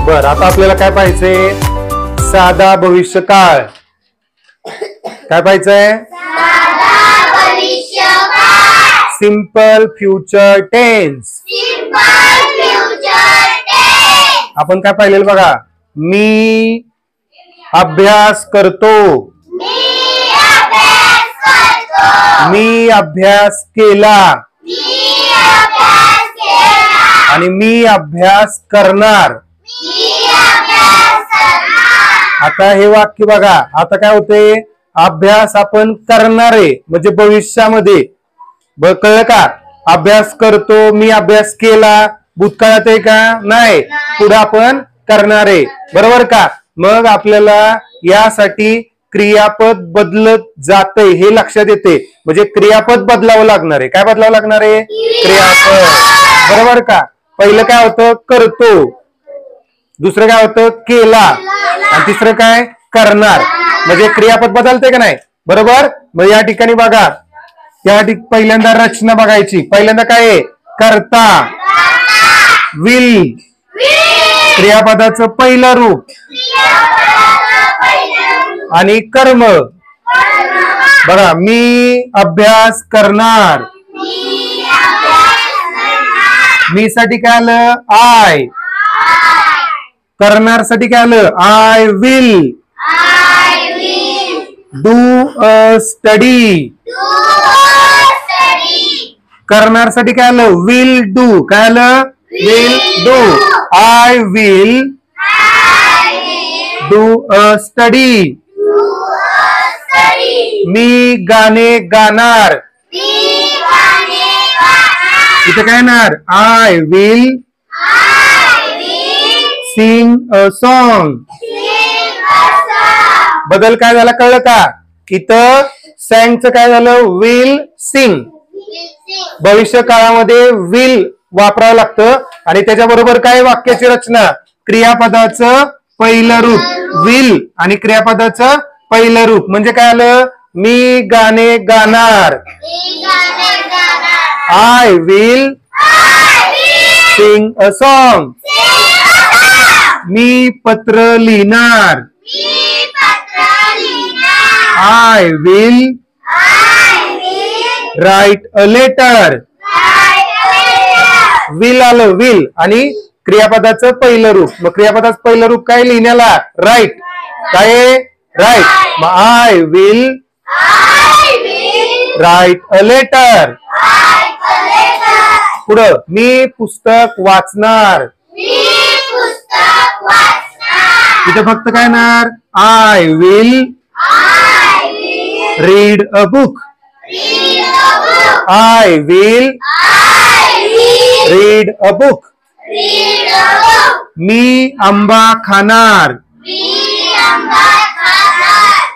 बर, आता आपल्याला काय पाहिजे? साधा भविष्यकाळ. काय पाहिजे? Simple future tense. आपण काय पाहिलेलं बघा? मी अभ्यास करतो. मी अभ्यास केला. आणि मी अभ्यास करणार. आता हे वाक्य बघा. आता काय होते? अभ्यास आपण करणार आहे म्हणजे भविष्यामध्ये. कळलं का? अभ्यास करतो, मी अभ्यास केला, भूतकाळात आहे का? नाही, पुढे आपण करणार आहे. बरोबर का? मग आपल्याला यासाठी क्रियापद बदलत जातंय हे लक्षात येते. म्हणजे क्रियापद बदलावं लागणार आहे. काय बदलावं लागणार आहे? क्रियापद. बरोबर का? पहिलं काय होतं? करतो. दुसरं काय होतं? केला. आणि तिसरं काय? करणार. म्हणजे क्रियापद बदलते का नाही? बरोबर. मग या ठिकाणी बघा, या पहिल्यांदा रचना बघायची. पहिल्यांदा काय आहे? करता. विल. क्रियापदाचं पहिलं रूप. आणि कर्म. बघा, मी अभ्यास करणार. मी साठी काय आलं? आय. करणार साठी काय आलं? I will do a study. करणार साठी काय आलं? Will do. काय आलं? Will do. I will do a study. मी गाणे गाणार. इथे काय येणार? I will sing a song. बदल काय झाला कळलं का? इथं सॅंगचं काय झालं? Will sing. भविष्य काळामध्ये विल वापरावं लागतं. आणि त्याच्याबरोबर काय? वाक्याची रचना. क्रियापदाचं पहिलं रूप विल आणि क्रियापदाचं पहिलं रूप म्हणजे काय आलं? मी गाणे गाणार. I will sing a song. मी पत्र लिहिणार. I will write a letter. Will आलं विल आणि क्रियापदाचं पहिलं रूप. मग क्रियापदाचं पहिलं रूप काय? लिहिण्याला राईट. काय? राईट. मग I will write a letter. पुढं मी पुस्तक वाचणार. इथं फक्त काय येणार? I will read a book. I will read a book. मी आंबा खाणार.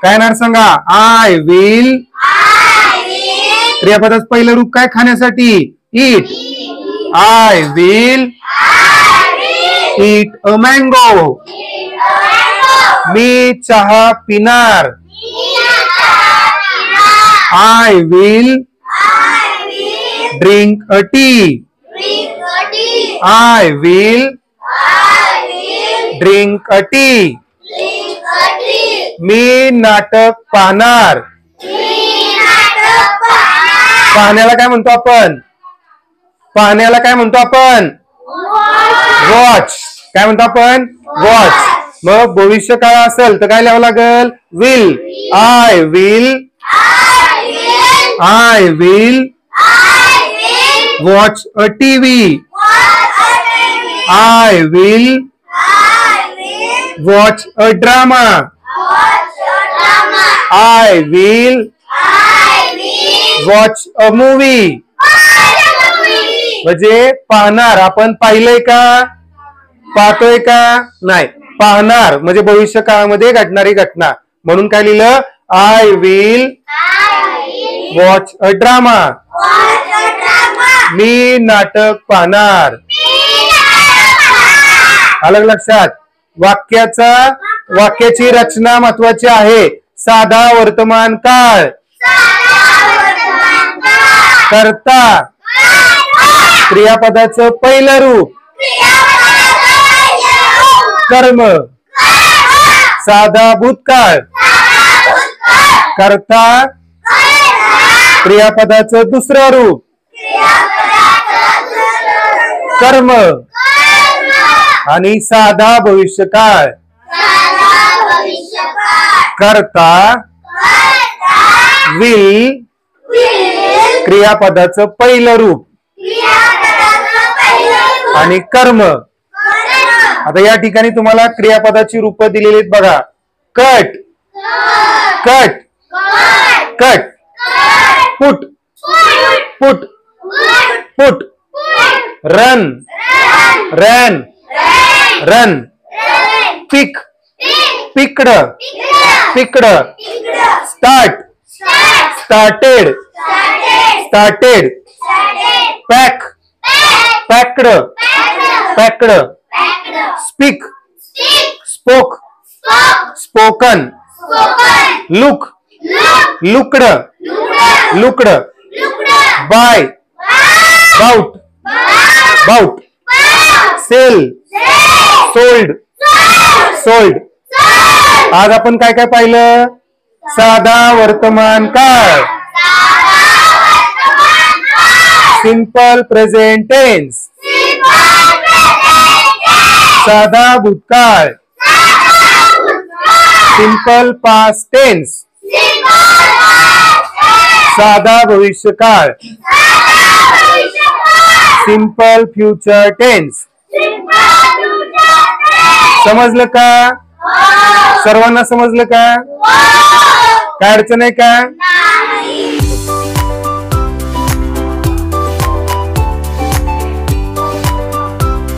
काय येणार सांगा? I will. क्रियापदाचं पहिलं रूप काय? खाण्यासाठी eat. I will eat a mango. मी चहा पिणार. I will drink a tea. I will drink a tea. मी नाटक पाहणार. पाहण्याला काय म्हणतो आपण? पाहण्याला काय म्हणतो आपण? वॉच. काय म्हणतो आपण? वॉच. मग भविष्य काळ असेल तर काय लिहावं लागेल? Will. I will watch a TV. I will watch a drama. I will watch a movie. म्हणजे पाहणार. आपण पाहिलंय का? पाहतोय का? नाही. पाहणार म्हणजे भविष्य काळामध्ये घडणारी घटना. म्हणून काय लिहिलं? I will watch a drama. मी नाटक पाहणार. आलं लक्षात? वाक्याची रचना महत्वाची आहे. साधा वर्तमान काळ. करता. क्रियापदाचं पहिलं रूप. कर्म साधा भूतकाळ कर्ता क्रियापदाचं दुसरं रूप कर्म आणि साधा भविष्यकाळ कर्ता विल क्रियापदाचं पहिलं रूप आणि कर्म. आता या ठिकाणी तुम्हाला क्रियापदाची रूप दिलेली आहेत बघा. Cut cut cut put put put run run run pick picked picked start started started pack packed packed speak spoke spoken look looked looked buy bought bought sell sold sold. आज आपण काय काय पाहिलं? साधा वर्तमान काळ सिंपल प्रेझेंट टेन्स साधा भूतकाळ सिंपल पास्ट टेन्स साधा भविष्यकाळ सिंपल फ्युचर टेन्स. समजलं का? सर्वांना समजलं का? काय अडचण आहे का?